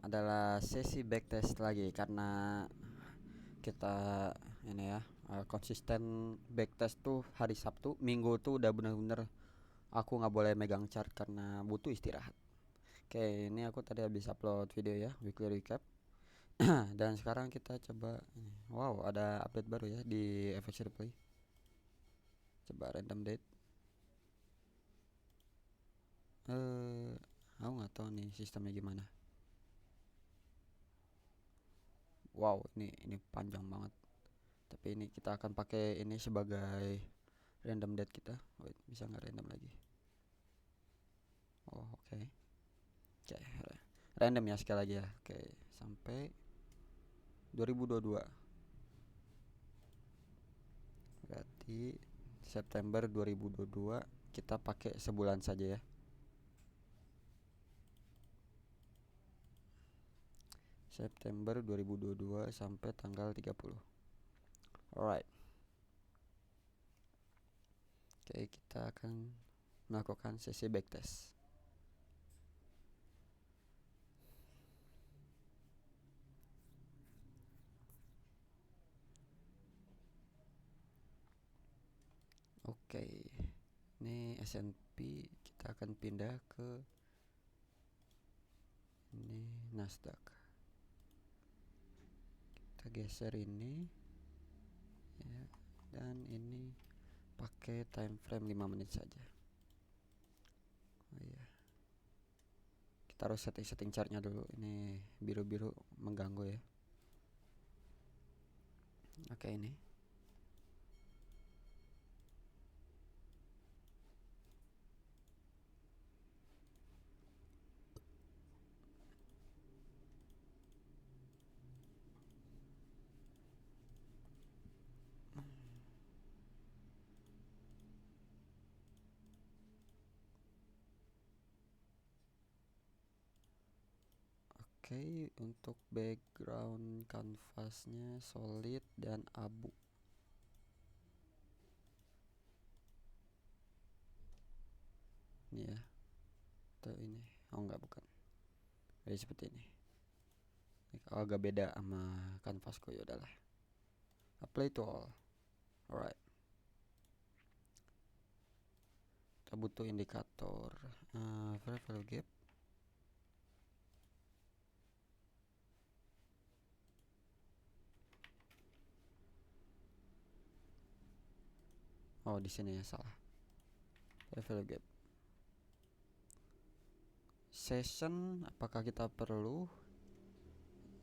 adalah sesi backtest lagi karena kita ini ya konsisten backtest tuh hari Sabtu. Minggu tuh udah bener-bener aku nggak boleh megang chart karena butuh istirahat. Oke, ini aku tadi habis upload video ya, weekly recap. Dan sekarang kita coba ini. Wow, ada update baru ya di FX Replay. Coba random date. Aku nggak tahu nih sistemnya gimana. Wow, ini panjang banget. Tapi ini kita akan pakai ini sebagai random date kita. Wait, bisa nggak random lagi? Oh, oke. Oke, random ya sekali lagi ya. Oke, sampai 2022. Berarti September 2022 kita pakai sebulan saja ya. September 2022 sampai tanggal 30. Alright. Oke, kita akan melakukan sesi backtest. Oke, ini S&P kita akan pindah ke ini Nasdaq. Kita geser ini ya, dan ini pakai time frame 5 menit saja. Oh iya, kita harus setting chartnya dulu. Ini biru-biru mengganggu ya. Oke, ini oke. Untuk background canvasnya solid dan abu. Ini ya, atau ini? Oh enggak, bukan. Jadi seperti ini. Oh, agak beda sama canvasku, ya udahlah. Apply to all. Alright. Kita butuh indikator fair value gap. Oh, di sini ya, salah. Fair value gap. Session, apakah kita perlu?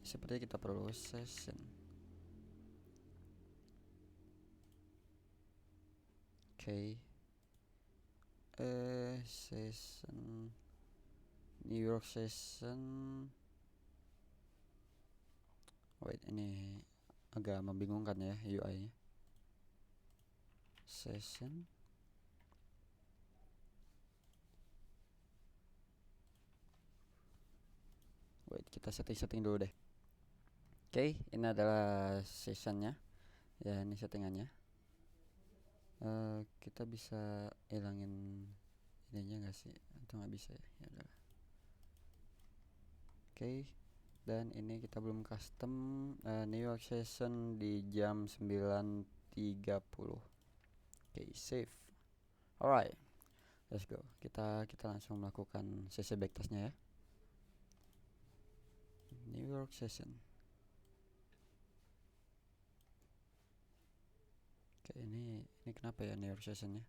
Sepertinya kita perlu session. Oke. Session New York session. Wait, ini agak membingungkan ya UI-nya. Session. Wait, kita setting dulu deh. Oke, ini adalah sessionnya. Ya, ini settingannya. Kita bisa hilangin ininya nggak sih? Atau nggak bisa ya? Ya udah. Oke, dan ini kita belum custom New York session di jam 9.30. Oke, save. Alright, let's go. Kita langsung melakukan sesi backtestnya ya. New York session. Oke, ini kenapa ya New York sessionnya?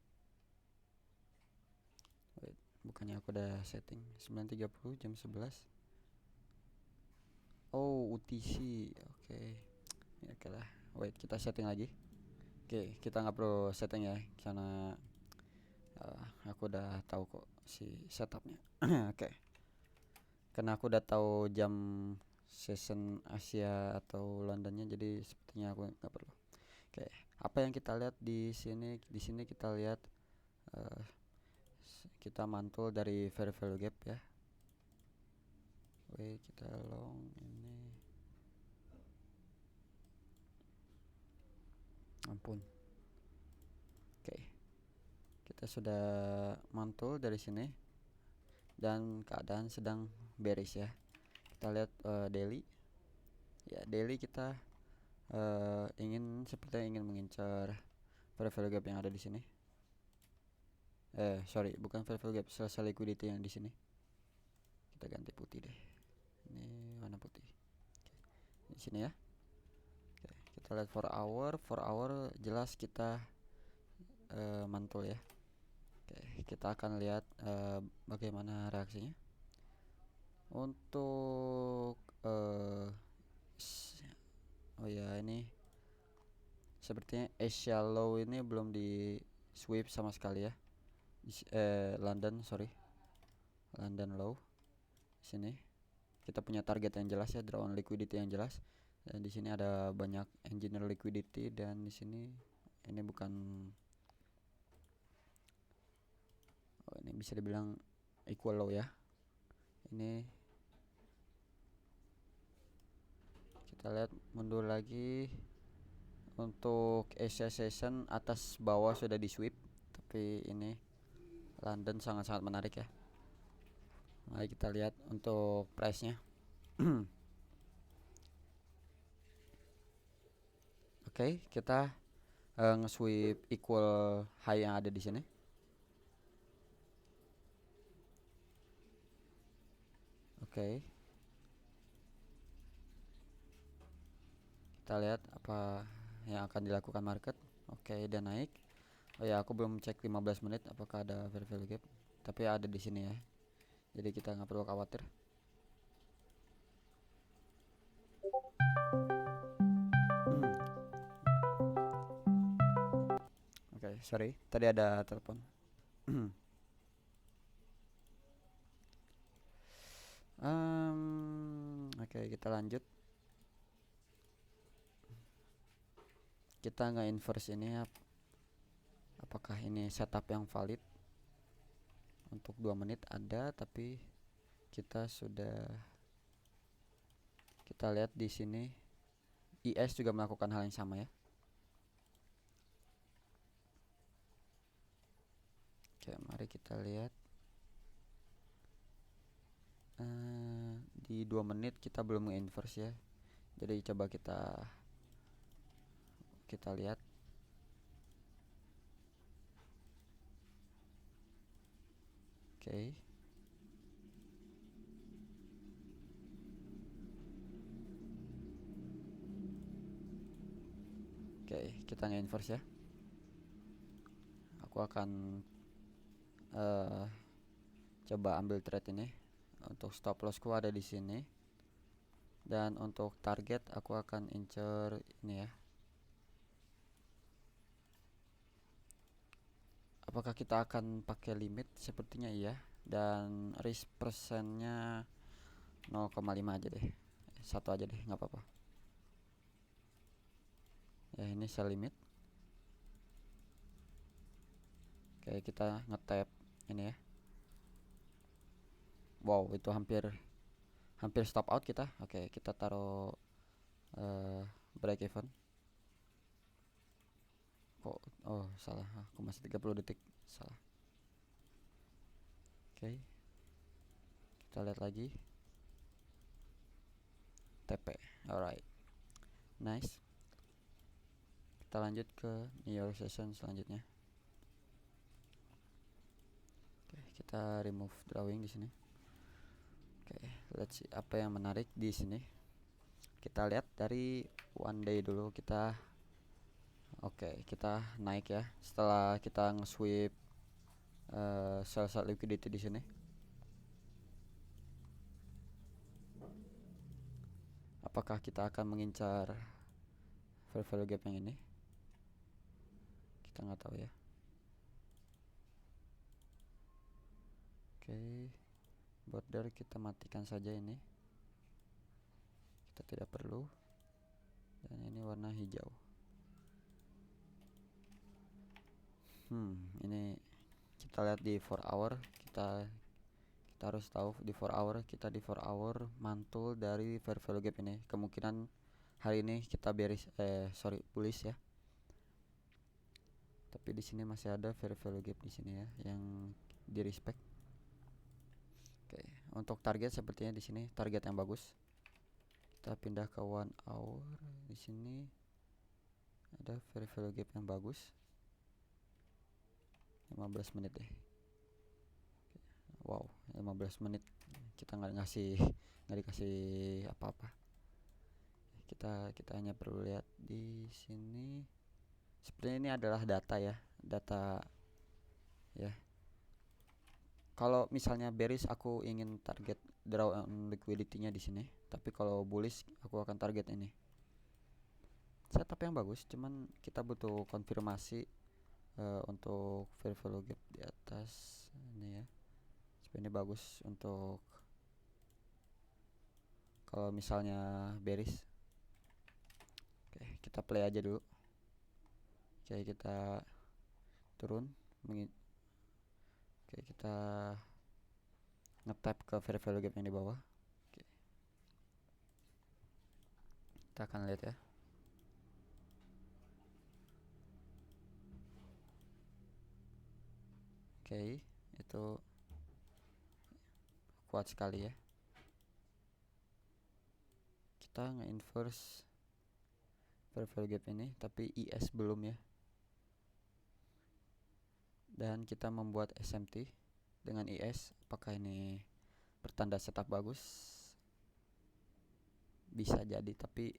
Wait, bukannya aku udah setting 9.30 jam 11. Oh, UTC. Oke. Ya, oke lah. Wait, kita setting lagi. Oke, kita nggak perlu setting ya karena aku udah tahu kok si setupnya. Oke. Karena aku udah tahu jam session Asia atau Londonnya, jadi sepertinya aku nggak perlu. Oke, apa yang kita lihat di sini? Di sini kita lihat kita mantul dari fair value gap ya. Oke, kita long ini. Ampun. Oke, kita sudah mantul dari sini dan keadaan sedang bearish ya. Kita lihat daily. Ya, daily kita sepertinya ingin mengincar fair value gap yang ada di sini. Sorry, bukan fair value gap, sell liquidity yang di sini. Kita ganti putih deh. Ini warna putih. Oke. Di sini ya. Oke, kita lihat 4 hour jelas kita mantul ya. Oke, kita akan lihat bagaimana reaksinya. Untuk oh ya, ini sepertinya Asia Low ini belum di sweep sama sekali ya. London Low. Sini kita punya target yang jelas ya, draw on liquidity yang jelas. Dan di sini ada banyak engineer liquidity, dan di sini ini bukan, ini bisa dibilang equal low ya. Ini kita lihat mundur lagi. Untuk Asia Session atas bawah sudah di sweep, tapi ini London sangat-sangat menarik ya. Mari kita lihat untuk price-nya. Oke, kita nge-sweep equal high yang ada di sini. Oke. Kita lihat apa yang akan dilakukan market. Oke, dia naik. Oh ya, aku belum cek 15 menit apakah ada fair value gap, tapi ada di sini ya. Jadi kita nggak perlu khawatir. Oke, sorry, tadi ada telepon. Oke, kita lanjut. Kita nggak inverse ini ya. Apakah ini setup yang valid? Untuk 2 menit ada, tapi kita lihat di sini IS juga melakukan hal yang sama ya. Oke, mari kita lihat. Di 2 menit kita belum nge-inverse ya. Jadi coba kita lihat. Oke. Oke, kita nge-inverse ya. Aku akan coba ambil trade ini. Untuk stop lossku ada di sini. Dan untuk target aku akan incer ini ya. Apakah kita akan pakai limit? Sepertinya iya. Dan risk persennya 0,5 aja deh. 1 aja deh, nggak apa-apa. Ya, ini sell limit. Oke, kita nge-tap ini ya. Wow, itu hampir stop out kita. Oke, kita taruh break even. Oh, salah, aku masih 30 detik, salah. Oke, kita lihat lagi TP. Alright, nice. Kita lanjut ke New York session selanjutnya. Oke, kita remove drawing di sini. Oke, let's see apa yang menarik di sini. Kita lihat dari one day dulu. Kita naik ya setelah kita nge-sweep sell liquidity di sini. Apakah kita akan mengincar fair value gap yang ini? Kita nggak tahu ya. Oke, border kita matikan saja ini. Kita tidak perlu. Dan ini warna hijau. Ini kita lihat di 4 hour. Kita harus tahu di 4 hour, kita di 4 hour mantul dari fair value gap ini. Kemungkinan hari ini kita bullish ya. Tapi di sini masih ada fair value gap di sini ya yang di respect. Oke, untuk target sepertinya di sini target yang bagus. Kita pindah ke 1 hour. Di sini ada very value gap yang bagus. 15 menit deh. Wow, 15 menit kita nggak dikasih apa-apa. Kita hanya perlu lihat di sini. Sepertinya ini adalah data ya, data ya. Kalau misalnya bearish aku ingin target draw on liquidity-nya di sini, tapi kalau bullish aku akan target ini. Setup yang bagus, cuman kita butuh konfirmasi untuk fair value gap di atas ini ya. Sebenarnya bagus untuk kalau misalnya bearish. Oke, kita play aja dulu. Oke, kita turun. Oke, kita nge-tap ke fair value gap yang di bawah. Oke. Kita akan lihat ya. Oke, itu kuat sekali ya. Kita nge-inverse fair value gap ini, tapi IS belum ya. Dan kita membuat SMT dengan IS. Apakah ini pertanda setup bagus? Bisa jadi, tapi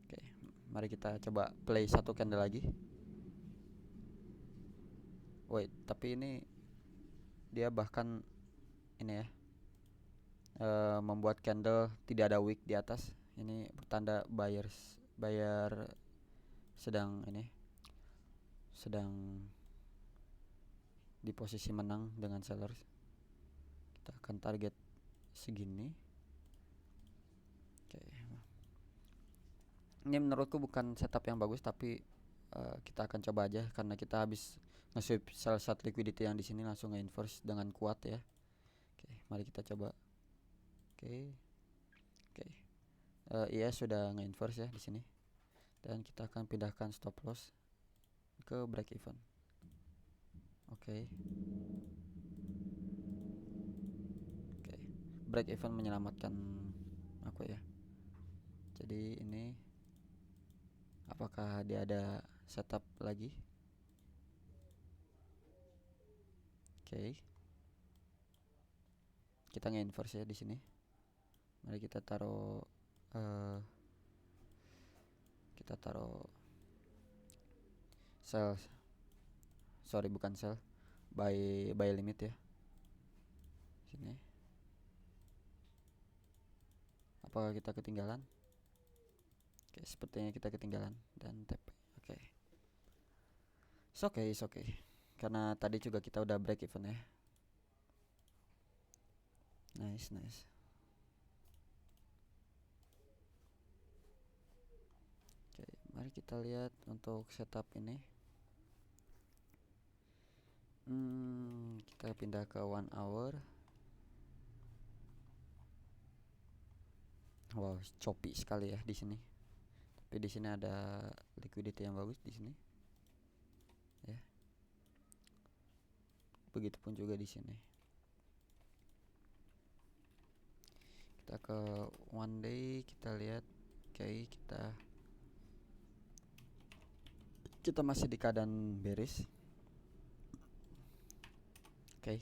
oke, mari kita coba play satu candle lagi. Wait, tapi ini dia bahkan ini ya membuat candle tidak ada wick di atas. Ini pertanda buyer sedang di posisi menang dengan sellers. Kita akan target segini. Oke. Ini menurutku bukan setup yang bagus, tapi kita akan coba aja karena kita habis nge-sweep sell side liquidity yang di sini langsung nge-inverse dengan kuat ya. Oke, mari kita coba. Oke. Iya sudah nge-inverse ya di sini. Dan kita akan pindahkan stop loss ke break even. Oke. Break even menyelamatkan aku ya. Jadi ini apakah dia ada setup lagi? Oke. Kita nge-inverse ya di sini. Mari kita taruh sell, sorry bukan sell, buy limit ya. Sini. Apakah kita ketinggalan? Oke, sepertinya kita ketinggalan dan tap. Oke. It's okay. Karena tadi juga kita udah break even ya. Nice. Oke, mari kita lihat untuk setup ini. Kita pindah ke 1 hour. Wow, choppy sekali ya di sini. Tapi di sini ada liquidity yang bagus di sini. Ya. Begitupun juga di sini. Kita ke one day, kita lihat. Oke, kita masih di keadaan bearish. Oke,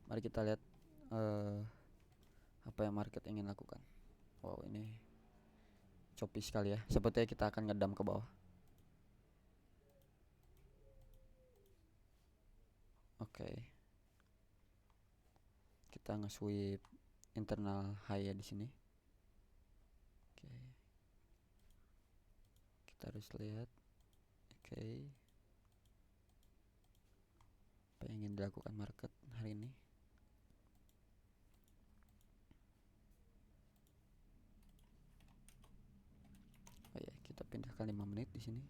mari kita lihat apa yang market ingin lakukan. Wow, ini choppy sekali ya. Sepertinya kita akan ngedam ke bawah. Oke. Kita nge-sweep internal high ya di sini. Oke. Kita harus lihat. Oke. Apa yang ingin dilakukan market hari ini? Oh ya, kita pindahkan 5 menit di sini.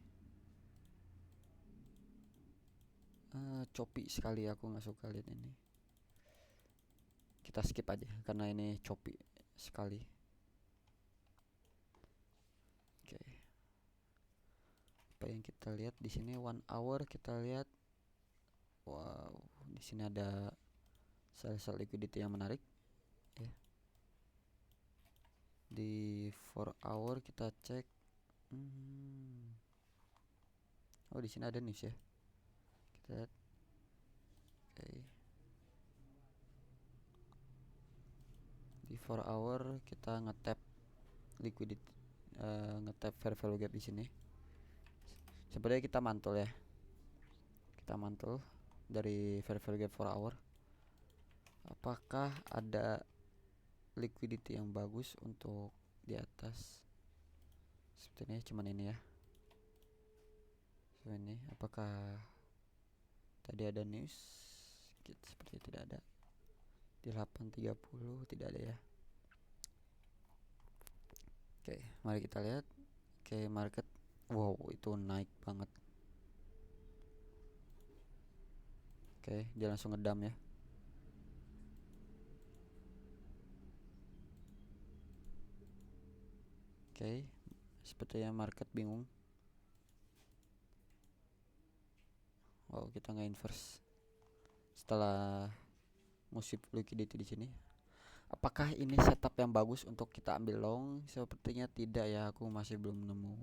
Choppy sekali, aku nggak suka lihat ini. Kita skip aja karena ini choppy sekali. Oke. Apa yang kita lihat di sini 1 hour, kita lihat. Wow, di sini ada sell liquidity yang menarik ya. Di 4 hour kita cek. Oh, di sini ada news ya. Kita lihat. Oke. Di 4 hour kita ngetap liquidity, ngetap fair value gap di sini. Sebenarnya kita mantul ya. Kita mantul dari fair value gap 4 hour. Apakah ada liquidity yang bagus untuk di atas? Sepertinya cuman ini ya. So, ini apakah tadi ada news? Seperti tidak ada. Di 8.30 tidak ada ya. Oke, mari kita lihat. Oke, market. Wow, itu naik banget. Oke, dia langsung ngedam ya. Oke, sepertinya market bingung. Wow, kita nggak inverse setelah musib liquidity di sini. Apakah ini setup yang bagus untuk kita ambil long? Sepertinya tidak ya, aku masih belum nemu.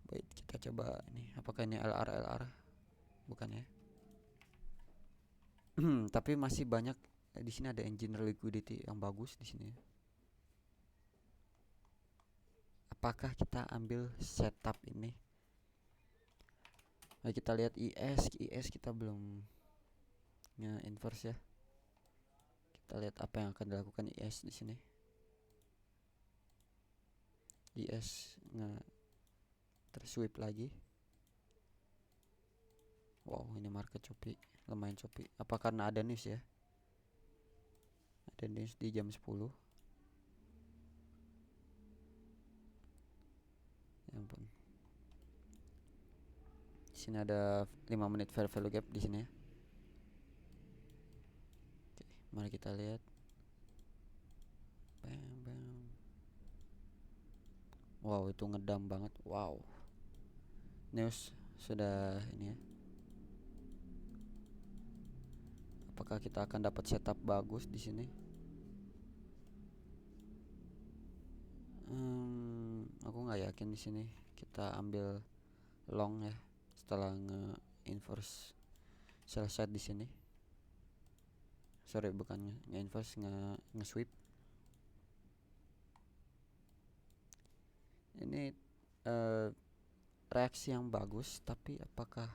Baik, kita coba ini. Apakah ini LR? Bukan ya. Tapi masih banyak di sini, ada engineer liquidity yang bagus di sini. Apakah kita ambil setup ini? Mari kita lihat IS kita belum nge-inverse ya. Kita lihat apa yang akan dilakukan IS di sini. IS tersweep lagi. Wow, ini market copi, lumayan copi. Apa karena ada news ya? Ada news di jam 10. Ya ampun. Di sini ada 5 menit fair value gap di sini ya. Oke, mari kita lihat. Bam, bam. Wow, itu ngedam banget. Wow. News sudah ini ya. Apakah kita akan dapat setup bagus di sini? Aku nggak yakin di sini. Kita ambil long ya setelah nge-inverse selesai di sini. Sorry, bukan nge-inverse, nge-sweep. Ini reaksi yang bagus, tapi apakah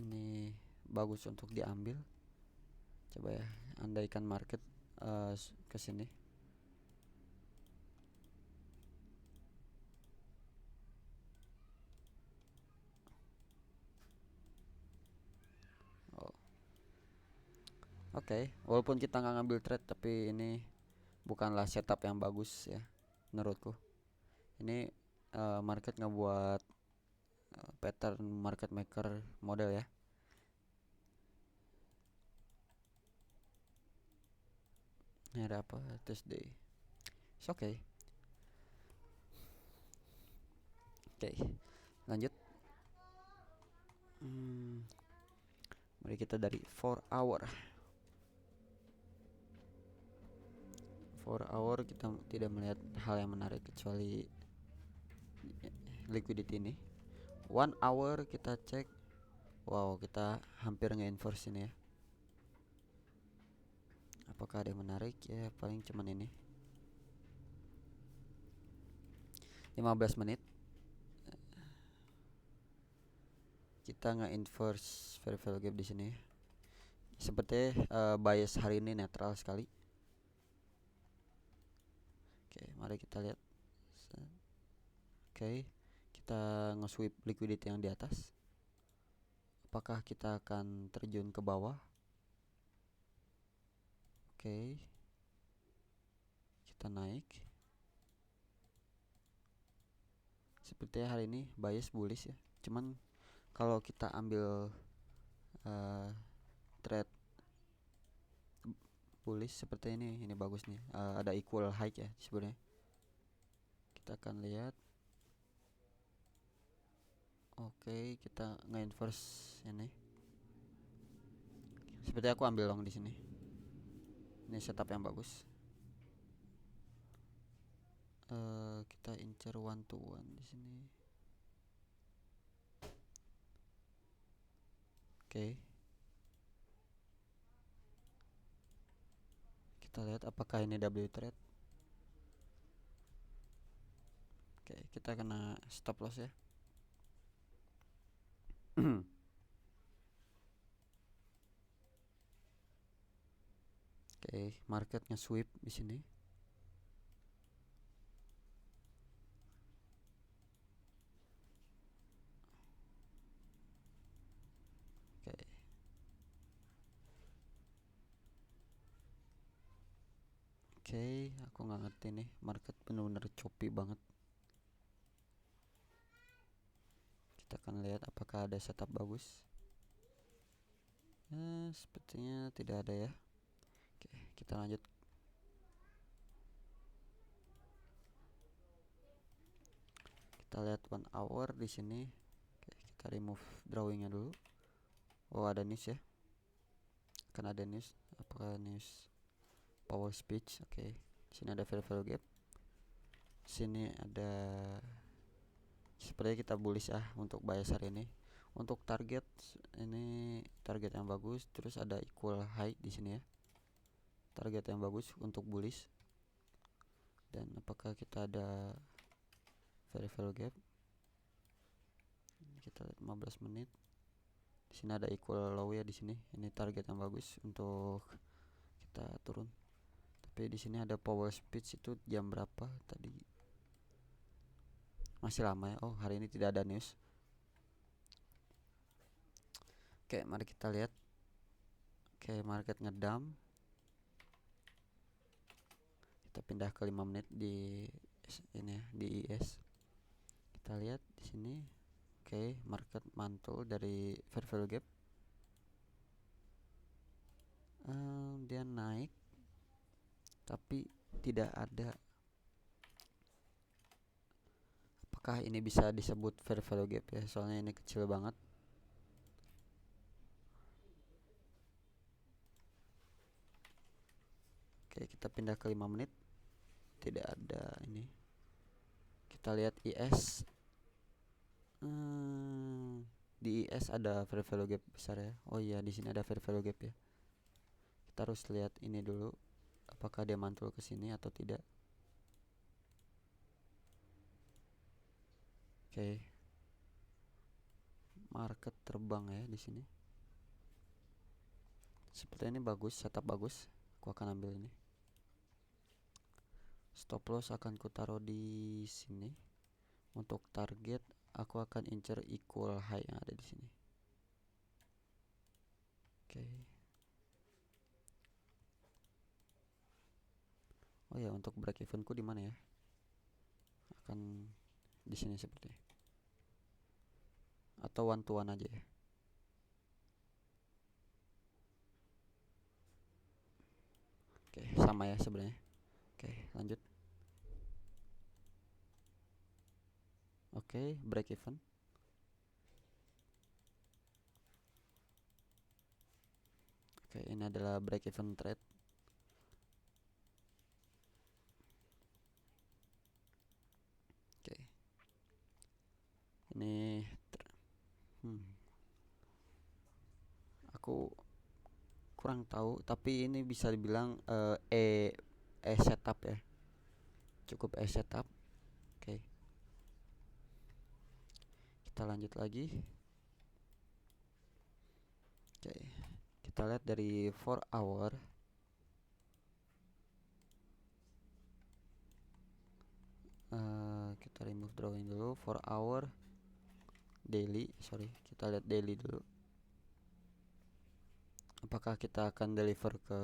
ini bagus untuk diambil? Coba ya, andaikan market ke sini. Oh. Oke, walaupun kita nggak ngambil trade, tapi ini bukanlah setup yang bagus ya menurutku. Ini market ngebuat pattern market maker model ya. Ini ada apa? Tuesday. It's okay. Oke, lanjut. Mari kita dari 4 hour. 4 hour kita tidak melihat hal yang menarik kecuali liquidity ini. 1 hour kita cek. Wow, kita hampir nge-inverse ini ya. Apakah ada yang menarik? Ya, paling cuman ini. 15 menit. Kita nge-inverse fair value gap di sini. Seperti bias hari ini netral sekali. Oke, mari kita lihat. Oke, kita nge-sweep liquidity yang di atas. Apakah kita akan terjun ke bawah? Oke, kita naik. Sepertinya hari ini bias bullish ya. Cuman kalau kita ambil trade bullish seperti ini bagus nih. Ada equal high ya sebenarnya. Kita akan lihat. Oke, kita nge-inverse ini. Seperti aku ambil long di sini. Ini setup yang bagus. Kita incer one to one di sini. Oke. Kita lihat apakah ini W trade. Oke, kita kena stop loss ya. Oke, market nge-sweep di sini. Oke. Oke, aku nggak ngerti nih, market bener-bener choppy banget. Kita akan lihat apakah ada setup bagus. Sepertinya tidak ada ya. Oke, kita lanjut. Kita lihat 1 hour di sini. Oke, kita remove drawingnya dulu. Oh, ada news ya. Kan ada news. Apakah news power speech? Oke. Di sini ada fair value gap. Sini ada, sepertinya kita bullish untuk bias hari ini. Untuk target ini target yang bagus, terus ada equal high di sini ya. Target yang bagus untuk bullish. Dan apakah kita ada fair value gap? Kita lihat 15 menit. Di sini ada equal low ya di sini. Ini target yang bagus untuk kita turun. Tapi di sini ada power speech itu jam berapa tadi? Masih lama ya. Oh, hari ini tidak ada news. Oke, mari kita lihat. Oke, market ngedump. Kita pindah ke 5 menit di ini ya, di IS. Kita lihat di sini. Oke, market mantul dari fair value gap. Dia naik tapi tidak ada. Apakah ini bisa disebut fair value gap ya? Soalnya ini kecil banget. Oke, kita pindah ke 5 menit. Tidak ada ini. Kita lihat IS. Di IS ada fair value gap besar ya. Oh iya, di sini ada fair value gap ya. Kita harus lihat ini dulu. Apakah dia mantul ke sini atau tidak? Oke. Market terbang ya di sini. Seperti ini bagus, setup bagus. Aku akan ambil ini. Stop loss akan kutaruh di sini. Untuk target aku akan incer equal high yang ada di sini. Oke. Oh ya, untuk break evenku di mana ya? Akan di sini seperti. Atau one to one aja ya. Oke, sama ya sebenarnya. Oke, lanjut. Oke, break even. Oke, ini adalah break even trade. Oke. Ini aku kurang tahu, tapi ini bisa dibilang setup ya. Cukup setup. Oke. Kita lanjut lagi. Oke. Kita lihat dari 4 hour. Kita remove drawing dulu. 4 hour daily, kita lihat daily dulu. Apakah kita akan deliver ke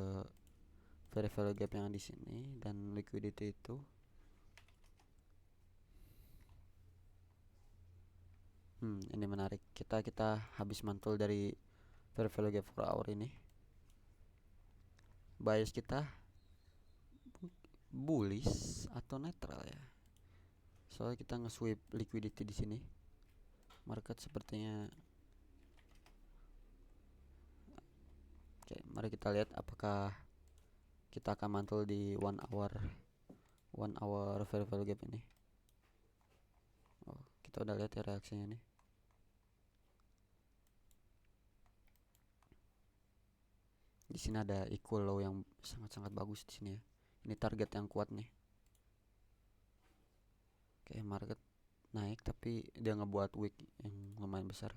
fair value gap yang di sini dan liquidity itu? Ini menarik. Kita habis mantul dari fair value gap 4 hour ini. Bias kita bullish atau netral ya? Soalnya kita nge-sweep liquidity di sini. Market sepertinya Oke, mari kita lihat apakah kita akan mantul di 1 hour fair value gap ini. Oh, kita udah lihat ya reaksinya nih. Di sini ada equal low yang sangat-sangat bagus di sini ya. Ini target yang kuat nih. Oke, market naik tapi dia ngebuat wick yang lumayan besar.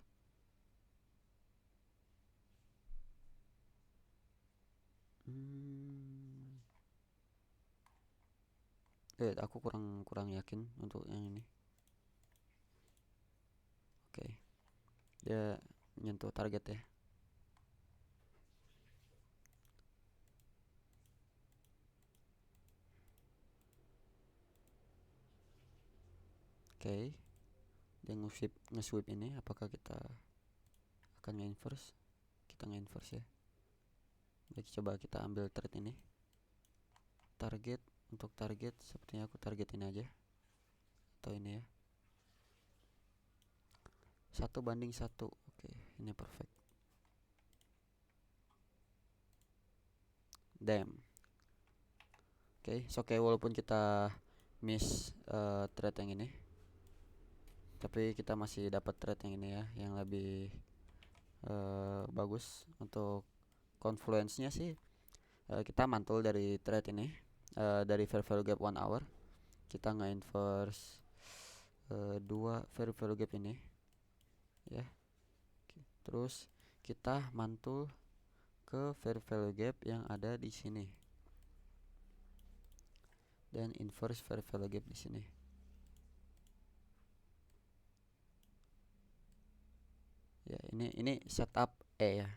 Aku kurang yakin untuk yang ini. Oke, dia nyentuh target ya. Oke, dia nge-sweep ini. Apakah kita akan nge-inverse? Kita nge-inverse ya. Baik, coba kita ambil trade ini. Target, untuk target sepertinya aku targetin aja, atau ini ya, 1:1. Oke, ini perfect. Damn. Oke, oke, walaupun kita miss trade yang ini, tapi kita masih dapat trade yang ini ya, yang lebih bagus. Untuk confluence-nya sih kita mantul dari trade ini, dari fair value gap 1 hour. Kita nge-inverse 2 fair value gap ini ya. Terus kita mantul ke fair value gap yang ada di sini dan inverse fair value gap di sini. Ya, ini setup E ya.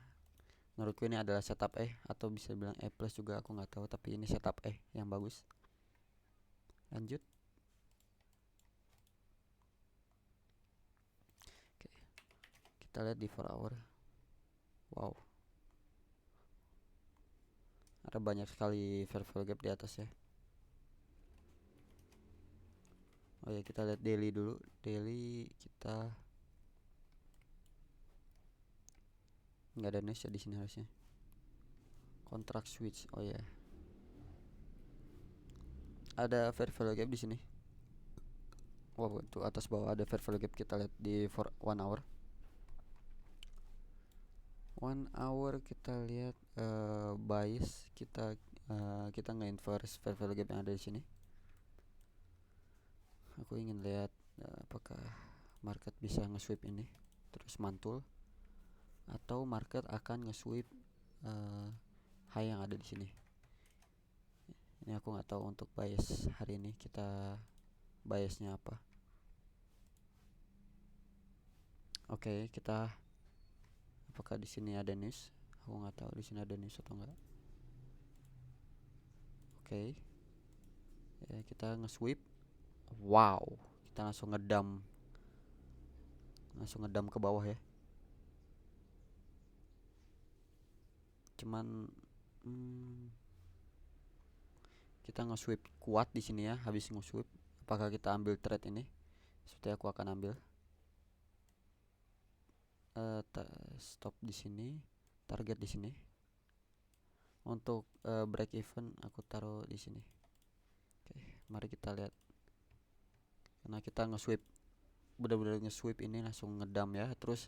Menurutku ini adalah setup E, atau bisa bilang E plus juga, aku nggak tahu, tapi ini setup E yang bagus. Lanjut. Oke, kita lihat di 4 hour. Wow, ada banyak sekali fair value gap di atas ya. Oh ya, kita lihat daily dulu. Daily kita nggak ada niche ya di sini harusnya. Contract switch. Oh ya, ada fair value gap di sini. Wow, itu atas bawah ada fair value gap. Kita lihat di 1 hour. 1 hour kita lihat bias kita nge-inverse fair value gap yang ada di sini. Aku ingin lihat apakah market bisa nge-sweep ini terus mantul, atau market akan nge-sweep high yang ada di sini. Ini aku nggak tahu untuk bias hari ini, kita biasnya apa. Oke, kita apakah di sini ada news? Aku nggak tahu di sini ada news atau enggak. Oke, ya, kita nge-sweep. Wow, kita langsung ngedam ke bawah ya. Cuman kita nge-sweep kuat di sini ya. Habis nge-sweep, apakah kita ambil trade ini? Seperti aku akan ambil. Stop di sini, target di sini. Untuk break even aku taruh di sini. Oke, mari kita lihat. Karena kita nge-sweep, benar-benar nge-sweep ini langsung ngedam ya. Terus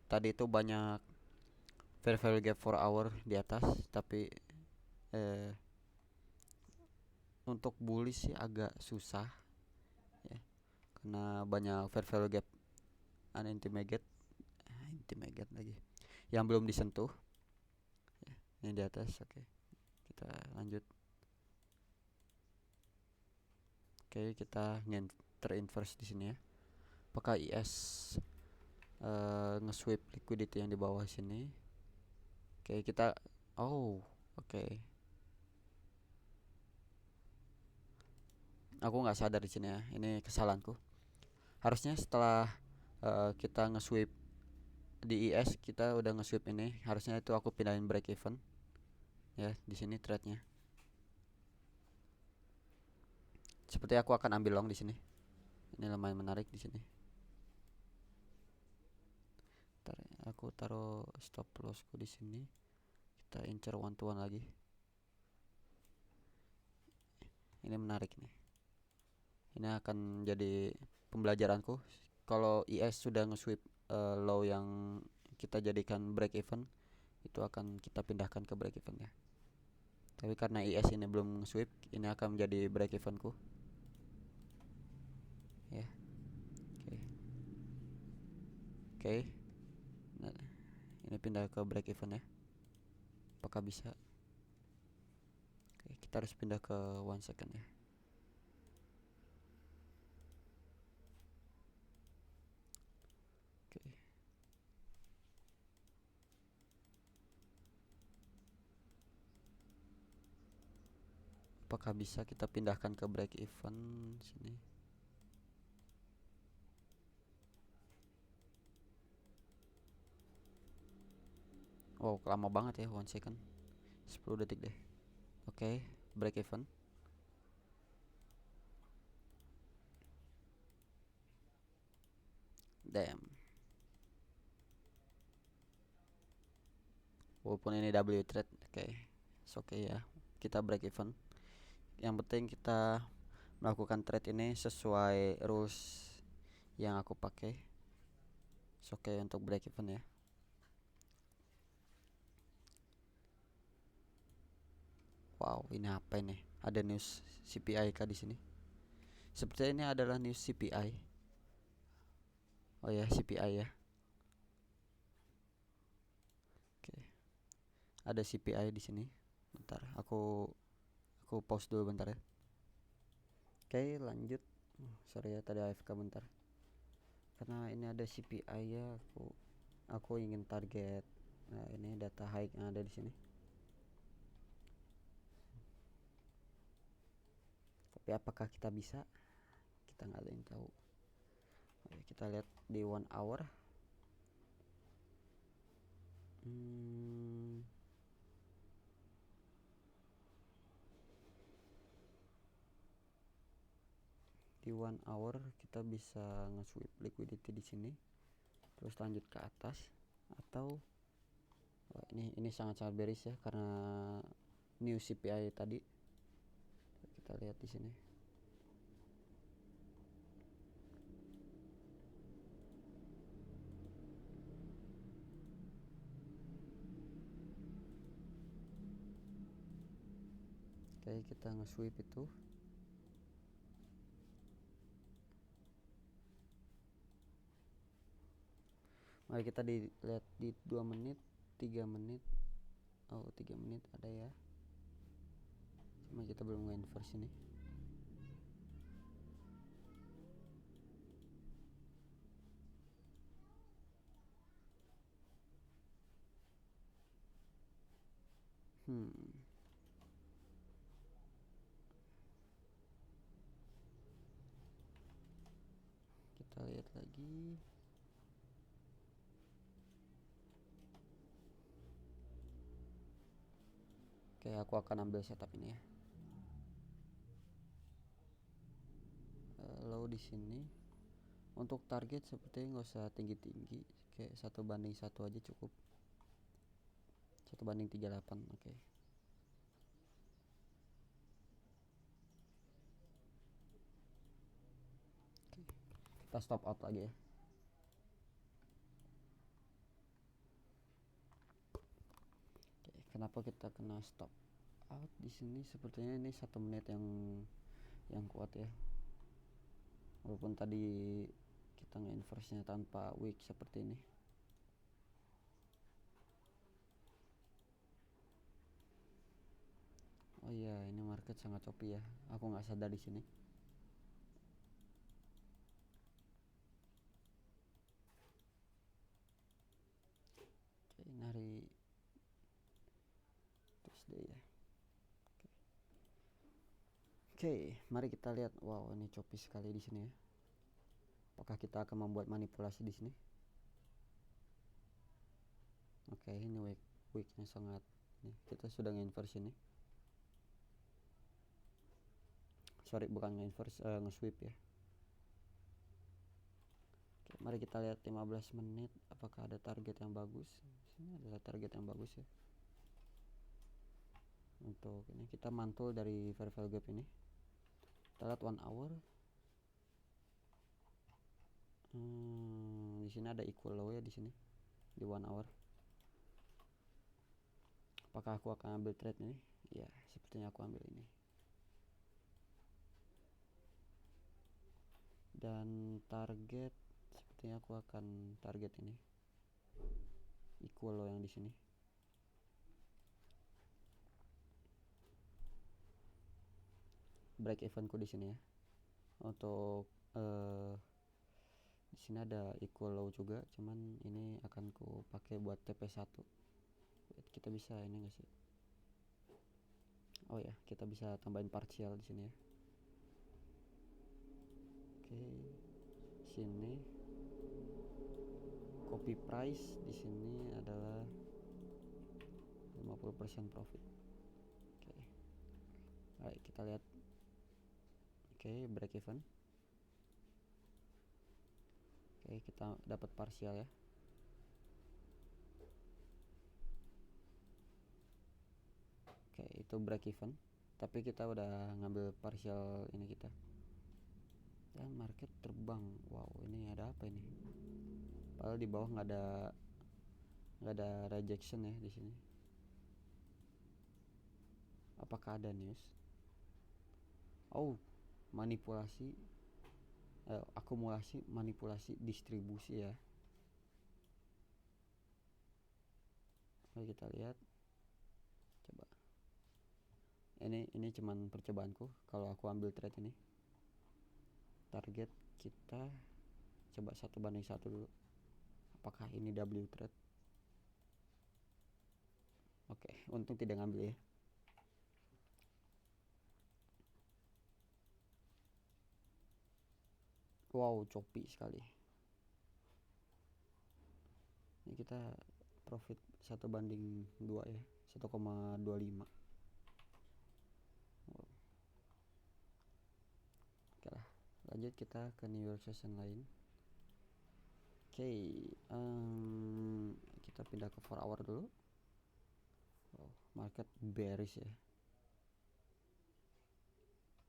tadi itu banyak fair value gap 4 hour di atas, tapi untuk bullish sih agak susah ya, karena banyak fair value gap unintimate lagi yang belum disentuh ya, ini di atas. Oke, kita lanjut. Oke, kita terinverse di sini ya. Apakah IS nge-sweep liquidity yang di bawah sini? Oke, kita oke. Aku nggak sadar di sini ya, ini kesalahanku. Harusnya setelah kita nge-sweep di IS, kita udah nge-sweep ini, harusnya itu aku pindahin break even ya di sini trade-nya. Seperti aku akan ambil long di sini. Ini lumayan menarik di sini. Aku taruh stop lossku di sini. kita incer one to one lagi. Ini menarik nih. Ini akan jadi pembelajaranku. Kalau IS sudah nge-sweep low yang kita jadikan break even, itu akan kita pindahkan ke break even ya. Tapi karena IS ini belum nge-sweep, ini akan menjadi break evenku. Ya. Oke. Oke. Nah, ini pindah ke break even ya. Apakah bisa? Oke, kita harus pindah ke 1 second ya. Oke. Apakah bisa kita pindahkan ke break even sini? Oh, lama banget ya 1 second. 10 detik deh. Oke, break even. Damn. Walaupun ini W trade, oke. Oke ya. Kita break even. Yang penting kita melakukan trade ini sesuai rules yang aku pakai. Oke untuk break even ya. Wow, ini apa ini? Ada news CPI kah di sini? Sepertinya ini adalah news CPI. Oh ya, CPI ya. Oke. Ada CPI di sini. Bentar, aku pause dulu bentar ya. Oke, lanjut. Sorry ya tadi AFK bentar. Karena ini ada CPI ya, aku ingin target. Nah, ini data high yang ada di sini. Tapi apakah kita bisa? Kita nggak ada yang tahu. Oke, kita lihat di 1 hour. Di 1 hour kita bisa nge-sweep liquidity di sini, terus lanjut ke atas, atau ini sangat-sangat bearish ya karena new CPI tadi. Kita lihat di sini. Oke, kita nge-sweep itu. Mari kita lihat di 2 menit, 3 menit. Oh, 3 menit ada ya. Cuma kita belum nge-inverse ini. Kita lihat lagi. Oke, aku akan ambil setup ini ya. Low di sini. Untuk target sepertinya nggak usah tinggi-tinggi, kayak 1:1 aja cukup. 1:38, oke. Kita stop out lagi ya. Oke, kenapa kita kena stop out di sini? Sepertinya ini 1 menit yang kuat ya. Walaupun tadi kita nge-inverse-nya tanpa wick seperti ini. Oh iya, ini market sangat choppy ya. Aku nggak sadar di sini. Oke, ini hari Tuesday ya. Oke, mari kita lihat. Wow, ini choppy sekali di sini ya. Apakah kita akan membuat manipulasi di sini? Oke, ini wicknya sangat. Nih, kita sudah nge-inverse ini. Sorry, bukan nge-inverse, nge-sweep ya. Oke, mari kita lihat 15 menit. Apakah ada target yang bagus? Sini adalah target yang bagus ya. untuk ini kita mantul dari verifiable gap ini. Kita lihat 1 hour. Di sini ada equal low ya di sini di 1 hour. Apakah aku akan ambil trade ini? Ya, sepertinya aku ambil ini. Dan target sepertinya aku akan target ini. Equal low yang di sini. Break evenku di sini ya. Untuk di sini ada equal low juga, cuman ini akan ku pakai buat TP1. Kita bisa ini enggak sih? Oh ya, kita bisa tambahin partial di sini ya. Oke. Sini copy price di sini adalah 50% profit. Oke. Baik, kita lihat. Oke, break even. Oke, kita dapat partial ya. Oke, itu break even. Tapi kita udah ngambil partial ini kita. Dan market terbang. Wow, ini ada apa ini? Padahal di bawah nggak ada rejection ya di sini. Apakah ada news? Oh, manipulasi, akumulasi, manipulasi, distribusi ya. Mari kita lihat. Coba. Ini cuman percobaanku. Kalau aku ambil trade ini, target kita coba 1:1 dulu. Apakah ini W trade? Oke, untung tidak ngambil ya. Wow, copi sekali. Ini kita profit 1:2 ya, 1,25. Oke lah, lanjut kita ke New York session lain. Oke, kita pindah ke 4 hour dulu. Market bearish ya.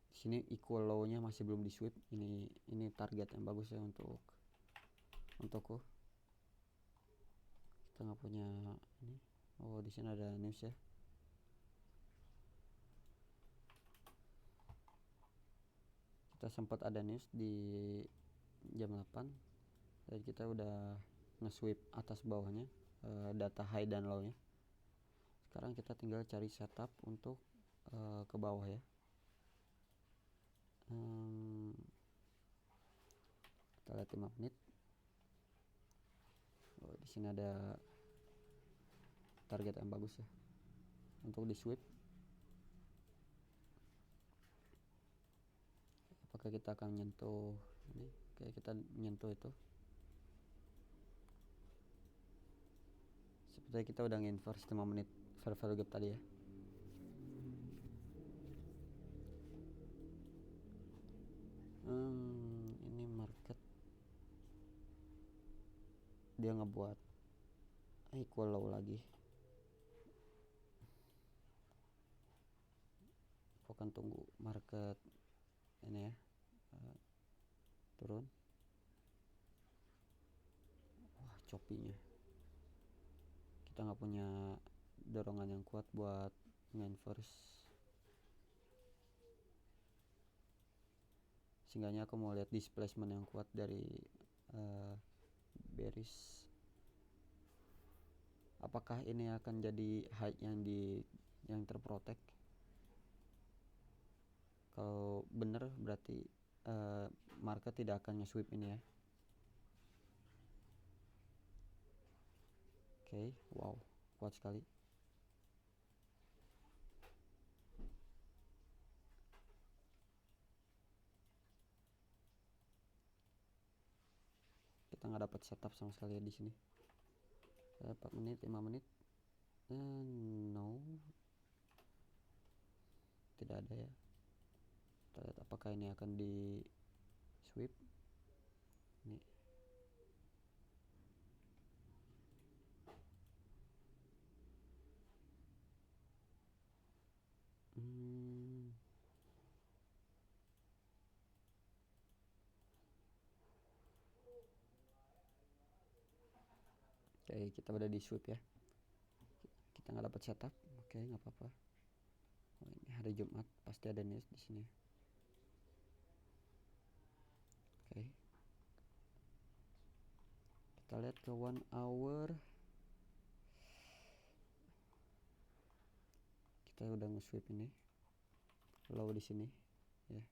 Di sini equal low-nya masih belum di sweep. Ini target yang bagus ya untukku. Kita nggak punya ini. Oh, di sini ada news ya. Kita sempat ada news di jam 8. Dan kita udah nge-sweep atas bawahnya, data high dan low-nya. Sekarang kita tinggal cari setup untuk ke bawah ya. Kita lihat 5 menit. Oh, di sini ada target yang bagus ya untuk di sweep. Apakah kita akan menyentuh ini? Oke, kita menyentuh itu. Sepertinya kita udah nge-inverse 5 menit fair value gap tadi ya. Ini market dia ngebuat equal low lagi. Aku akan tunggu market ini ya turun. Wah, copinya. Kita nggak punya dorongan yang kuat buat nge-inverse. Sehingga aku mau lihat displacement yang kuat dari bearish. Apakah ini akan jadi high yang terprotek? Kalau benar berarti market tidak akan nge-sweep ini ya. Oke, wow, kuat sekali. Kita nggak dapat setup sama sekali ya di sini. 4 menit, 5 menit. No, tidak ada ya. Kita lihat apakah ini akan di sweep. Ini Oke, kita udah di sweep ya. Kita nggak dapat setup. Oke, nggak apa-apa. Oh, ini hari Jumat pasti ada news di sini. Oke. Kita lihat ke 1 hour. Kita udah nge-sweep ini. Low di sini ya.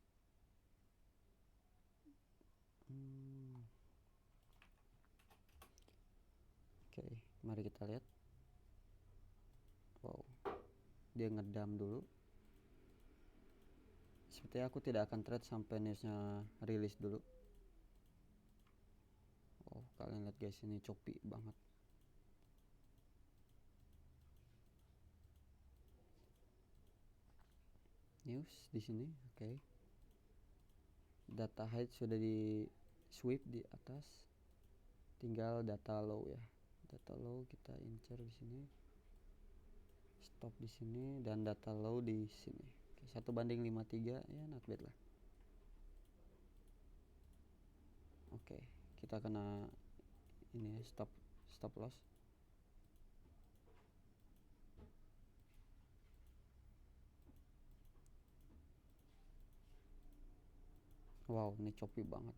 Oke, mari kita lihat. Wow, dia ngedam dulu. Sepertinya aku tidak akan trade sampai newsnya rilis dulu. Oh, kalian lihat guys, ini choppy banget. News di sini, oke. Data height sudah di sweep di atas. Tinggal data low ya. Data low kita incer di sini. Stop di sini dan data low di sini. Oke, 1:53 ya, not bad lah. Oke, kita kena ini ya, stop loss. Wow, ini choppy banget.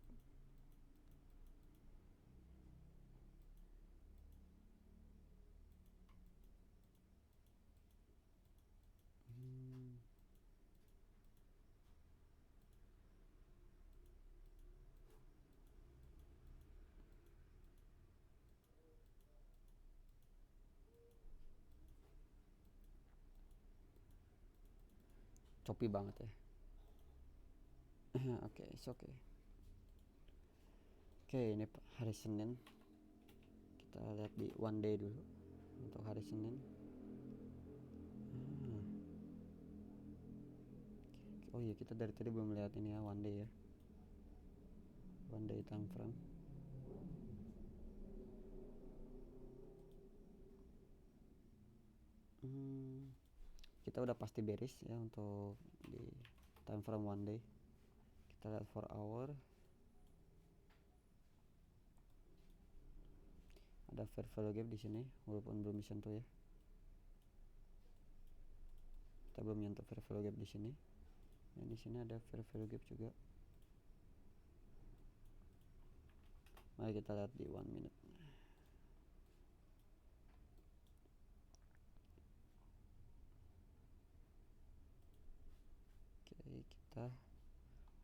Choppy banget ya. Oke, it's okay. Oke, ini hari Senin. Kita lihat di one day dulu untuk hari Senin. Oh iya, kita dari tadi belum lihat ini ya, one day ya. One day time frame. Kita udah pasti bearish ya untuk di time frame one day. Kita lihat 4 hour. Ada fair value gap di sini walaupun belum disentuh ya. Kita belum nyentuh fair value gap di sini. Dan di sini ada fair value gap juga. Mari kita lihat di 1 minute. Oke, kita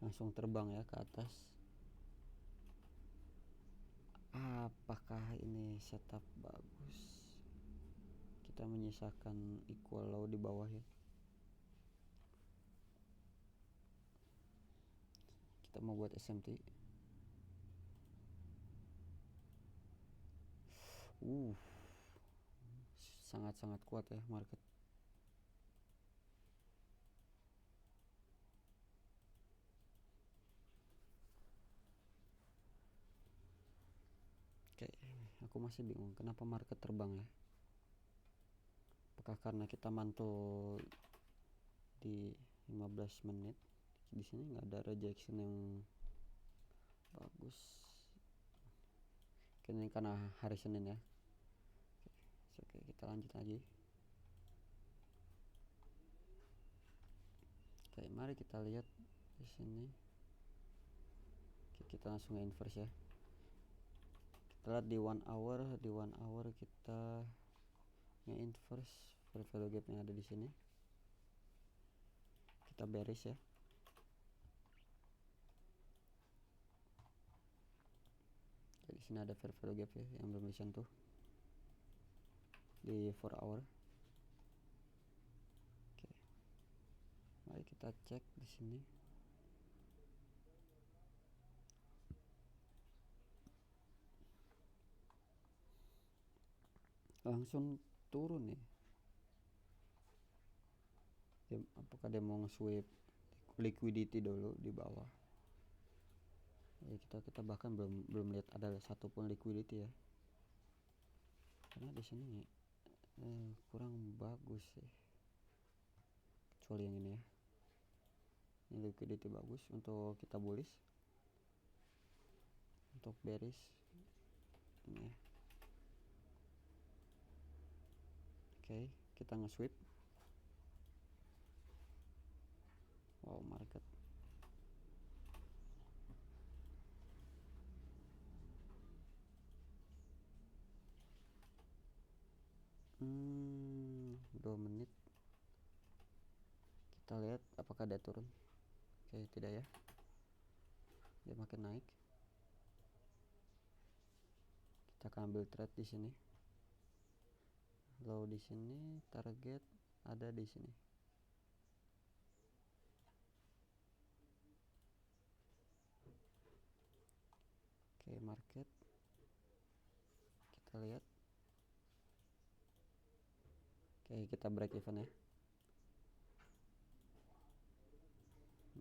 langsung terbang ya ke atas. Apakah ini setup bagus? Kita menyisakan equal low di bawah ya. Kita mau buat SMT. Sangat-sangat kuat ya market. Oke, aku masih bingung kenapa market terbang ya. Apakah karena kita mantul di 15 menit? Di sini nggak ada rejection yang bagus. Ini karena hari Senin ya. Oke, kita lanjut lagi. Oke, mari kita lihat di sini. Oke, kita langsung inverse ya. Kita lihat di 1 hour, kita nge-inverse fair value gap yang ada di sini. Kita bearish ya. Di sini ada fair value gap ya yang belum disentuh di 4 hour. Oke, mari kita cek di sini. Langsung turun nih. Apakah dia mau nge-sweep liquidity dulu di bawah? Ya, kita bahkan belum lihat ada satupun liquidity ya. Karena di sini kurang bagus sih. Kecuali yang ini ya. Ini liquidity bagus untuk kita bullish. Untuk bearish ini ya. Oke, kita nge-sweep. Wow, market. Hmm, 2 menit. Kita lihat apakah dia turun. Oke, tidak ya. Dia makin naik. Kita akan ambil trade di sini. Low di sini, target ada di sini. Oke, market. Kita lihat. Oke, kita break even ya.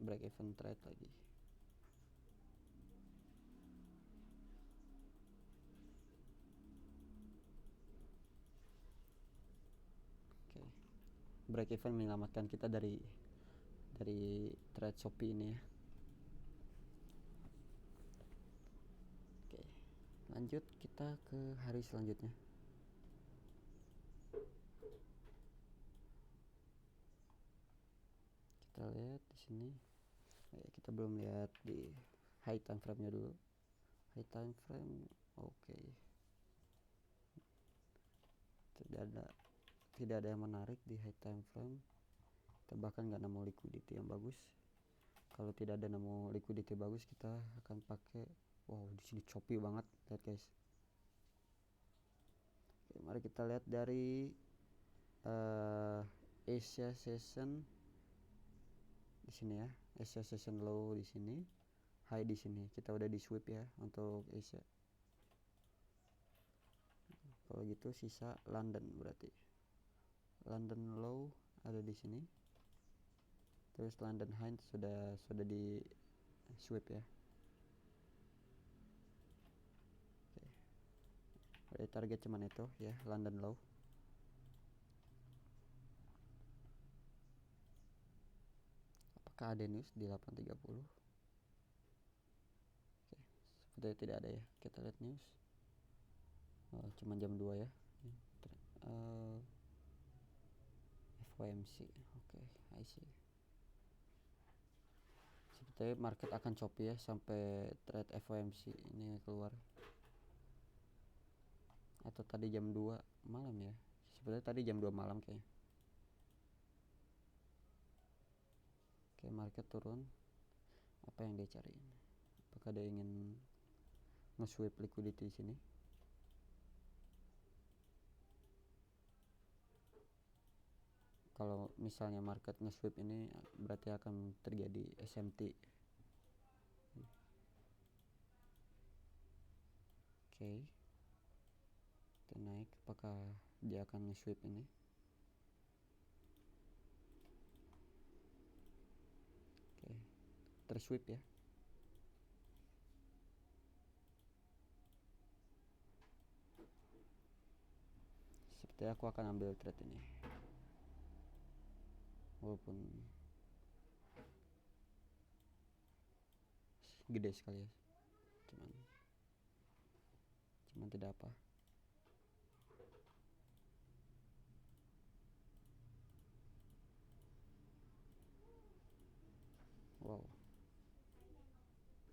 Break even trade lagi. Oke. Break even menyelamatkan kita dari trade Shopee ini ya. Oke. Lanjut kita ke hari selanjutnya. Kita lihat di sini. Kita belum lihat di high time frame-nya dulu. High time frame oke. Tidak ada yang menarik di high time frame. Kita bahkan nggak nemu liquidity yang bagus. Kalau tidak ada nemu liquidity bagus, kita akan pakai di sini choppy banget, lihat guys. Oke, mari kita lihat dari Asia session di sini ya. Asia session low di sini, high di sini. Kita udah di sweep ya untuk Asia. Kalau gitu sisa London berarti. London low ada di sini. Terus London high sudah di sweep ya. Oke. Target cuman itu ya, London low. Apakah ada news di 8.30? Oke, sepertinya tidak ada ya. Kita lihat news. Cuman jam 2 ya. FOMC. Oke, I see. Sepertinya market akan choppy ya sampai trade FOMC ini keluar. Atau tadi jam 2 malam ya. Sebenarnya tadi jam 2 malam kayaknya. Oke, market turun. Apa yang dia cari? Apakah dia ingin nge-sweep liquidity di sini? Kalau misalnya market nge-sweep ini berarti akan terjadi SMT. Oke. Kita naik, apakah dia akan nge-sweep ini? Oke. Tersweep ya. Seperti aku akan ambil trade ini. Walaupun gede sekali ya. Cuman tidak apa.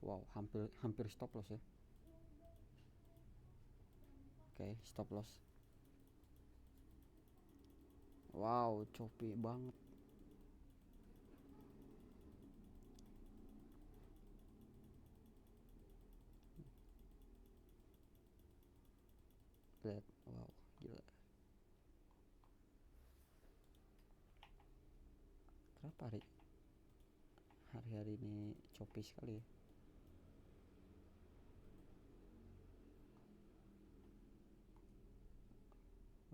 Wow, hampir stop loss ya. Oke, stop loss. Wow, choppy banget. Lihat, wow, gila. Kenapa hari ini choppy sekali ya?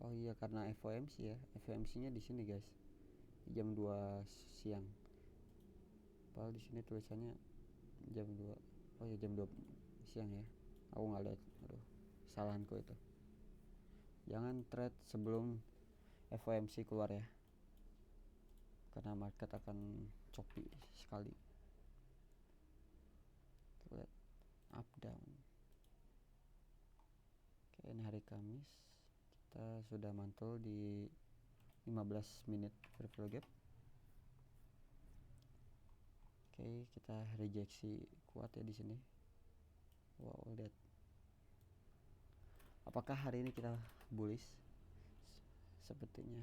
Oh iya, karena FOMC ya. FOMC-nya di sini guys, jam 2 siang. Padahal di sini tulisannya jam 2. Oh ya, jam 2 siang ya. Aku nggak lihat. Aduh, kesalahanku itu. Jangan trade sebelum FOMC keluar ya, karena market akan choppy sekali. Lihat, up down. Oke, ini hari Kamis. Kita sudah mantul di 15 menit fair value gap. Oke, kita rejeksi kuat ya di sini. Wow, lihat. Apakah hari ini kita bullish? Sepertinya.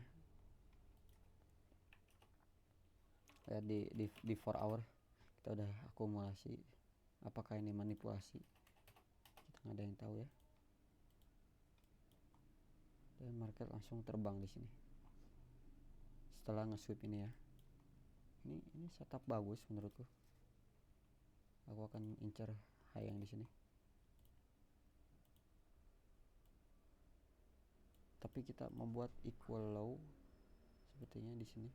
Ya, di 4 hour kita udah akumulasi. Apakah ini manipulasi? Kita nggak ada yang tahu ya. Dan market langsung terbang di sini. Setelah nge-sweep ini ya. Ini setup bagus menurutku. Aku akan incer high yang di sini. Tapi kita membuat equal low sepertinya di sini.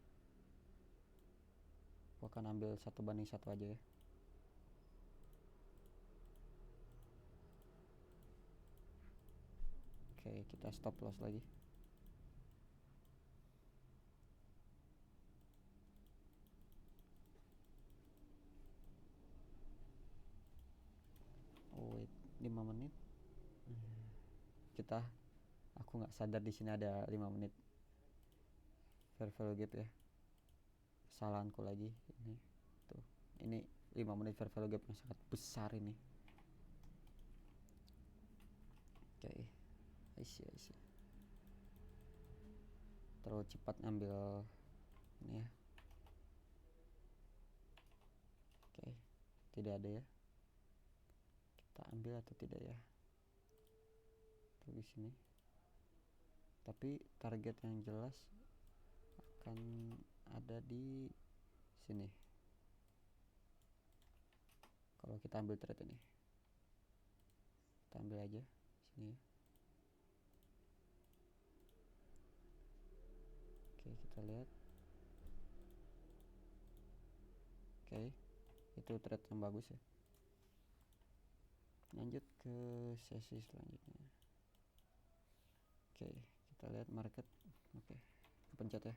Aku akan ambil 1:1 aja ya. Oke, kita stop loss lagi. Oh wait, 5 menit. Aku nggak sadar di sini ada 5 menit fair value gap ya. Kesalahanku lagi ini. Tuh, ini 5 menit fair value gap yang sangat besar ini. Oke, I see. Terlalu cepat ngambil ini ya. Oke, tidak ada ya. Kita ambil atau tidak ya? Tuh di sini. Tapi target yang jelas akan ada di sini. Kalau kita ambil trade ini, kita ambil aja sini ya. Oke, kita lihat. Oke, itu trade yang bagus ya. Lanjut ke sesi selanjutnya. Oke, kita lihat market. Oke, pencet ya.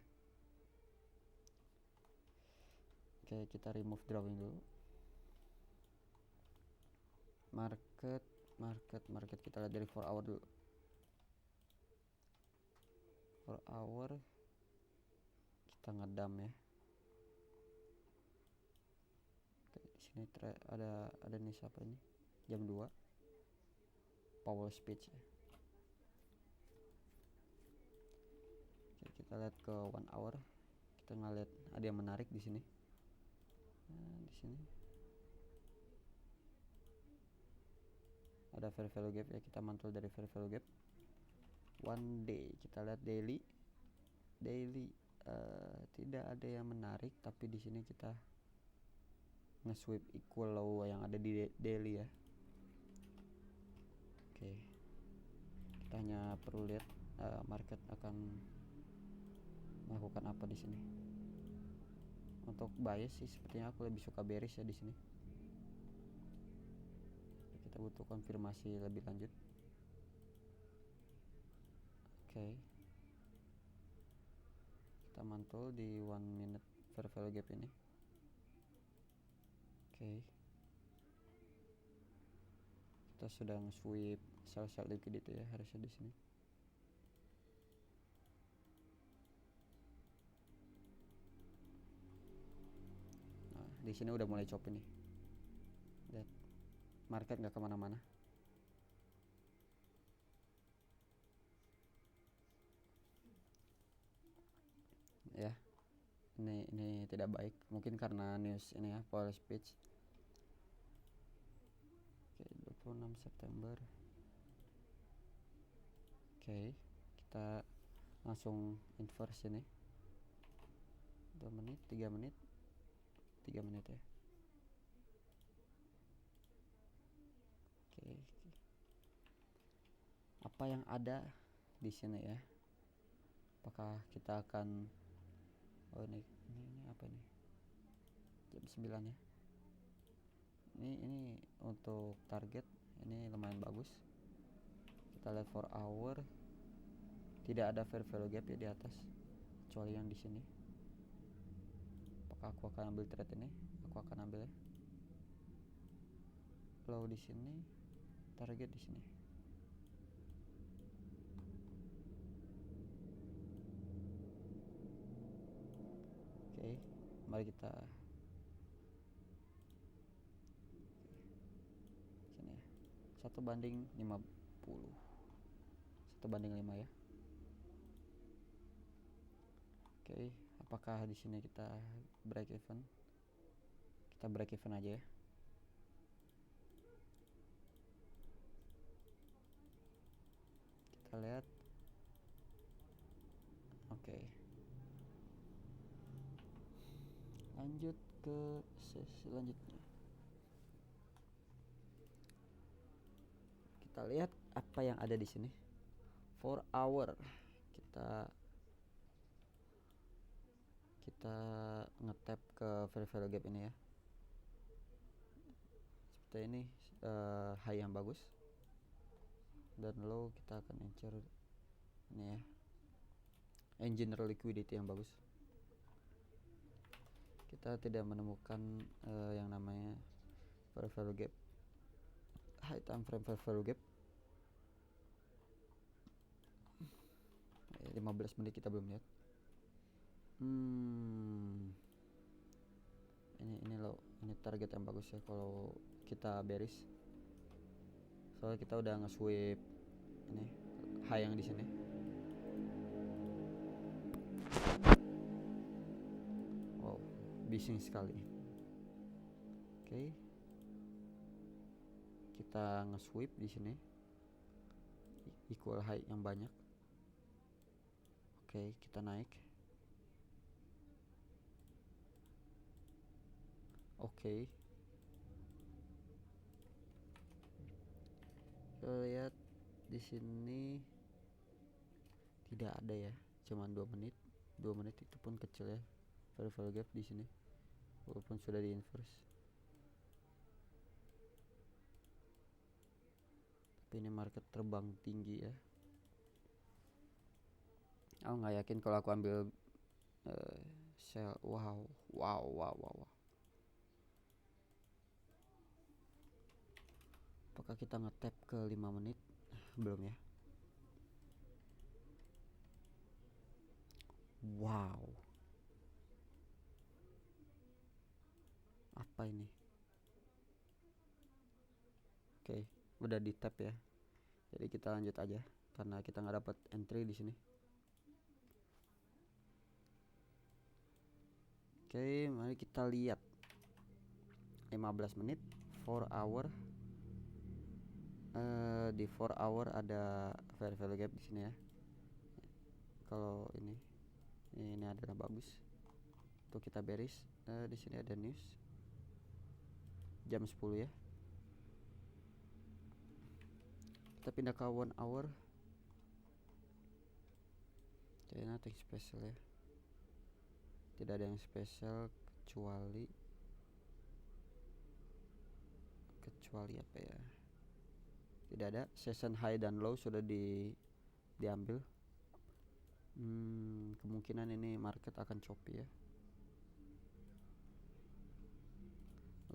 Oke, kita remove drawing dulu. Market kita lihat dari 4 hour dulu. 4 hour kita ngedam ya. Oke, di sini ada nih siapa ini? Jam 2. Power speech ya. Oke, kita lihat ke 1 hour. Kita ngeliat ada yang menarik di sini. Nah, di sini ada fair value gap ya, kita mantul dari fair value gap. One day kita lihat daily tidak ada yang menarik, tapi di sini kita nge-sweep equal low yang ada di daily ya. Oke, kita hanya perlu lihat market akan melakukan apa di sini. Untuk bias sih sepertinya aku lebih suka bearish ya di sini. Kita butuh konfirmasi lebih lanjut. Oke, kita mantul di 1 minute fair value gap ini. Oke, kita sudah nge-sweep sell liquidity ya harusnya di sini. Nah, di sini udah mulai chop ini. Lihat, market nggak kemana-mana. Ya, ini tidak baik. Mungkin karena news ini ya, power speech. Oke, 26 September. Oke, kita langsung inverse ini. 2 menit, 3 menit. 3 menit ya. Oke. Apa yang ada di sini ya? Apakah kita akan ini apa ini? Jam 9 ya. Ini untuk target ini lumayan bagus. Kita lihat 4 hour. Tidak ada fair value gap ya di atas, kecuali yang di sini. Apakah aku akan ambil trade ini? Aku akan ambil ya. Low di sini, target di sini. Mari kita sini ya. 1/50. 1/5 ya. Oke, apakah di sini kita break even? Kita break even aja ya. Kita lihat. Oke. Lanjut ke sesi selanjutnya. Kita lihat apa yang ada di sini. 4 hour. Kita ngetap ke value gap ini ya. Seperti ini high yang bagus. Dan low kita akan incer ini ya. Engineer liquidity yang bagus. Kita tidak menemukan yang namanya value gap, high time frame value gap. 15 menit kita belum lihat. Ini loh, ini target yang bagus ya kalau kita bearish. Soalnya kita udah nge-sweep ini high yang di sini. Wow, bising sekali. Oke. Kita nge-sweep di sini. Equal high yang banyak. Oke, kita naik. Oke. Kita lihat di sini tidak ada ya, cuman 2 menit. 2 menit itu pun kecil ya. Value gap di sini. Walaupun sudah di inverse. Tapi ini market terbang tinggi ya. Aku nggak yakin kalau aku ambil sell. Wow. Apakah kita nge-tap ke 5 menit? Belum ya. Wow. Apa ini? Oke, udah di tap ya. Jadi kita lanjut aja karena kita nggak dapat entry di sini. Oke, mari kita lihat 15 menit 4 hour. Di 4 hour ada value gap di sini ya. Kalau ini adalah bagus. Tuh kita bearish. Di sini ada news jam 10 ya. Kita pindah ke 1 hour. Jadi nothing special ya. Tidak ada yang spesial kecuali apa ya? Tidak ada. Session high dan low sudah diambil. Kemungkinan ini market akan choppy ya.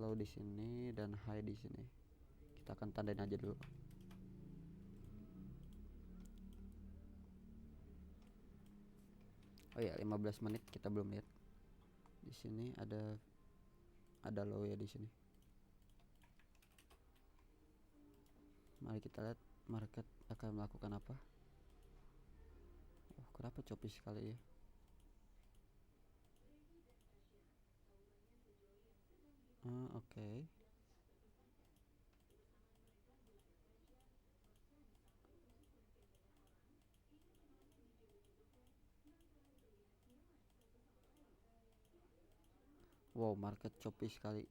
Low di sini dan high di sini. Kita akan tandain aja dulu. Oh ya, 15 menit kita belum lihat. Di sini ada low ya di sini. Mari kita lihat market akan melakukan apa. Oh, kenapa choppy sekali ya? Oke. Wow, market choppy sekali.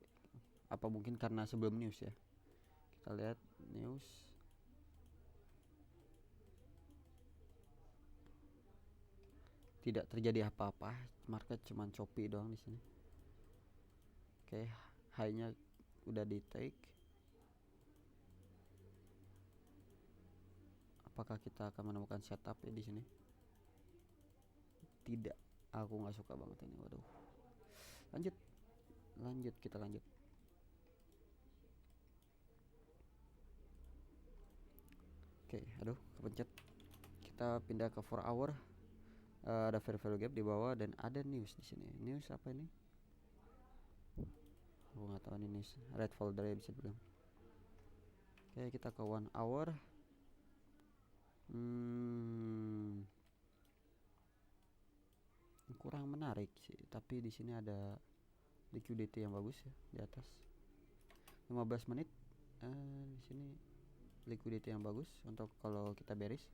Apa mungkin karena sebelum news ya? Kita lihat news. Tidak terjadi apa-apa, market cuman choppy doang di sini. Oke, high-nya udah di take. Apakah kita akan menemukan setup ya di sini? Tidak, aku nggak suka banget ini. Waduh. Kita lanjut. Oke, aduh, kepencet. Kita pindah ke 4 hour. Ada value gap di bawah dan ada news di sini. News apa ini? Aku nggak tahu ini red folder ya bisa bilang. Oke, kita ke 1 hour. Kurang menarik sih, tapi di sini ada liquidity yang bagus ya di atas. 15 menit di sini liquidity yang bagus untuk kalau kita bearish.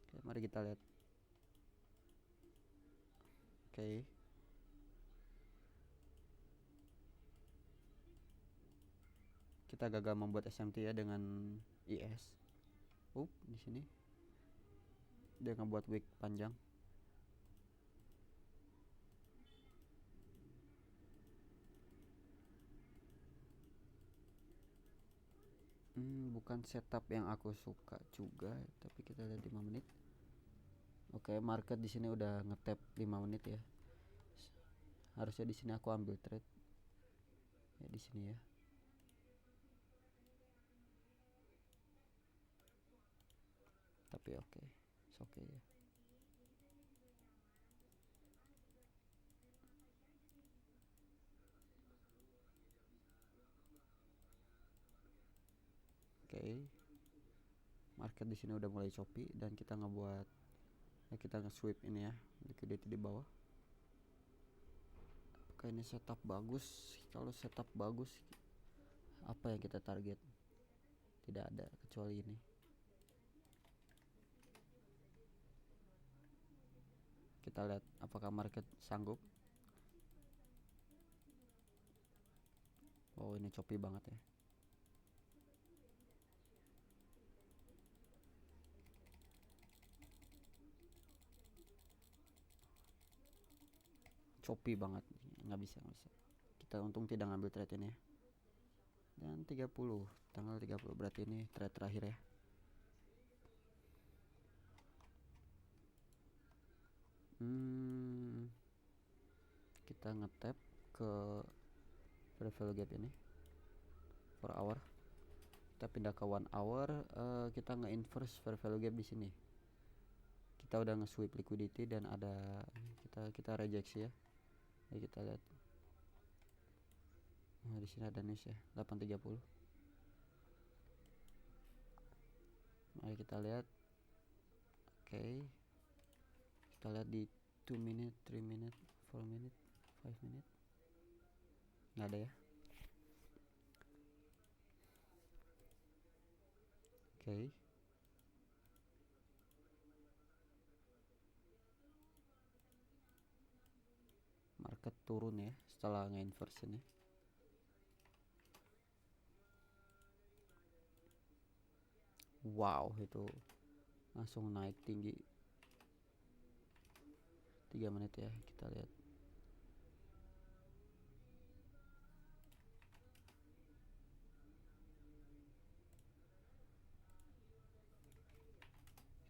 Oke, mari kita lihat. Oke. Kita gagal membuat SMT ya dengan IS. Di sini dia ngebuat wick panjang. Bukan setup yang aku suka juga, tapi kita lihat 5 menit. Oke, market di sini udah ngetap 5 menit ya. Harusnya di sini aku ambil trade. Ya di sini ya. Tapi oke. Oke ya. Oke. Market di sini udah mulai choppy dan kita ngebuat ya, kita nge-sweep ini ya, liquidity di bawah. Apakah ini setup bagus? Kalau setup bagus, apa yang kita target? Tidak ada kecuali ini. Kita lihat apakah market sanggup. Oh, ini choppy banget ya. Choppy banget, nggak bisa. Kita untung tidak ngambil trade ini ya. Dan 30 tanggal 30 berarti ini trade terakhir ya. Kita ngetap ke fair value gap ini 4 hour. Kita pindah ke 1 hour. Kita nge-inverse fair value gap di sini. Kita udah nge-sweep liquidity dan ada kita rejeksi ya. Jadi kita lihat. Nah, di sini ada news ya, 8.30. Mari kita lihat. Oke. Kita lihat di 2 minute, 3 minute, 4 minute, 5 minute. Nggak ada ya. Oke. Market turun ya setelah nge-inverse ini. Wow, itu langsung naik tinggi. 3 menit ya, kita lihat.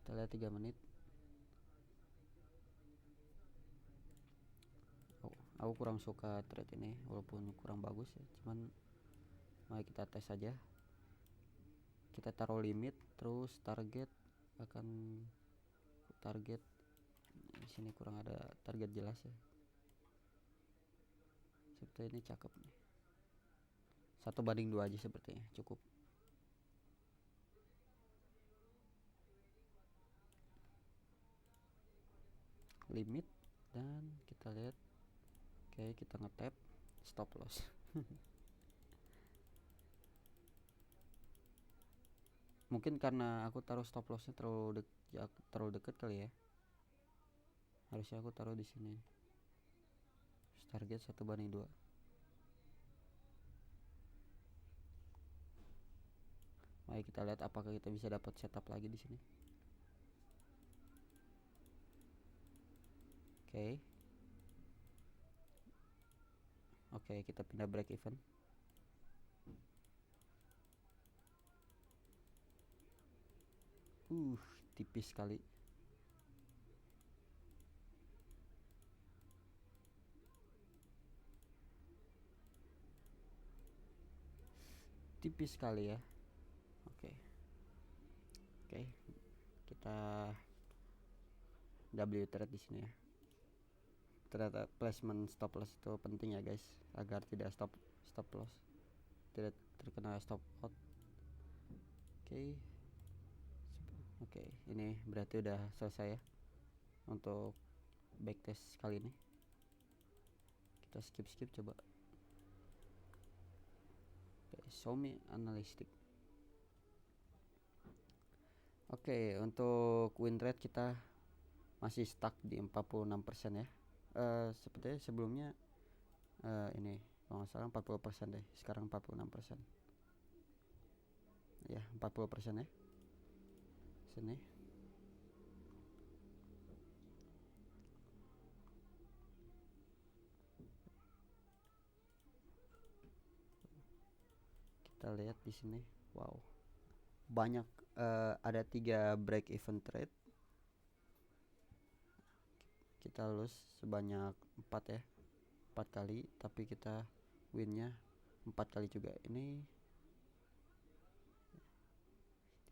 Kita lihat 3 menit. Aku kurang suka trade ini walaupun kurang bagus ya, cuman mari kita tes saja. Kita taruh limit terus target akan target di sini kurang ada target jelas ya. Seperti ini cakep nih. 1/2 aja sepertinya cukup. Limit dan kita lihat. Oke, kita ngetap stop loss. Mungkin karena aku taruh stop lossnya terlalu dekat kali ya. Harusnya aku taruh di sini. Target 1/2. Mari kita lihat apakah kita bisa dapat setup lagi di sini. Oke. Oke, kita pindah break even. Tipis sekali. Tipis sekali ya. Oke. Kita W trade di sini ya. ternyata placement stop loss itu penting ya guys, agar tidak stop loss tidak terkena stop out. Oke, ini berarti udah selesai ya untuk backtest kali ini. Kita skip coba. Show me analytic. Oke, untuk win rate kita masih stuck di 46% ya. Sepertinya sebelumnya ini kalau nggak salah 40% deh, sekarang 46%. Ya, 40% ya. Sini. Kita lihat di sini. Wow. Banyak ada 3 break even trade. Kita lose sebanyak 4 ya. 4 kali, tapi kita winnya 4 kali juga. Ini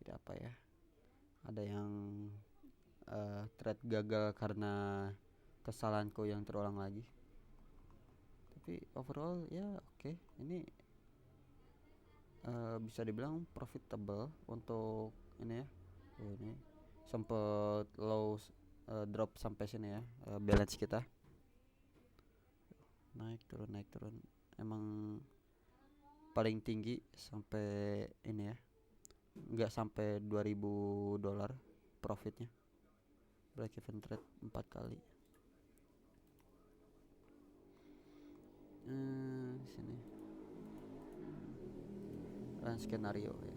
tidak apa ya, ada yang trade gagal karena kesalahanku yang terulang lagi, tapi overall ya oke. Ini bisa dibilang profitable untuk ini ya. Ini sempet low drop sampai sini ya. Balance kita naik turun emang paling tinggi sampai ini ya, nggak sampai $2000 profitnya. Break even trade 4 kali. Sini run skenario ya,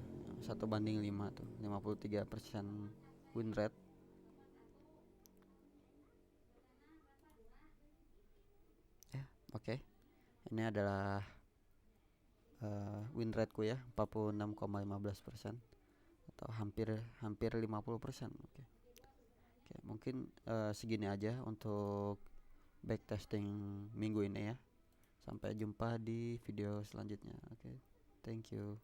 1:5 tuh, 53% win rate. Ya oke. Ini adalah win rate ku ya, 46,15% atau hampir 50%. Oke, mungkin segini aja untuk backtesting minggu ini ya. Sampai jumpa di video selanjutnya. Oke, thank you.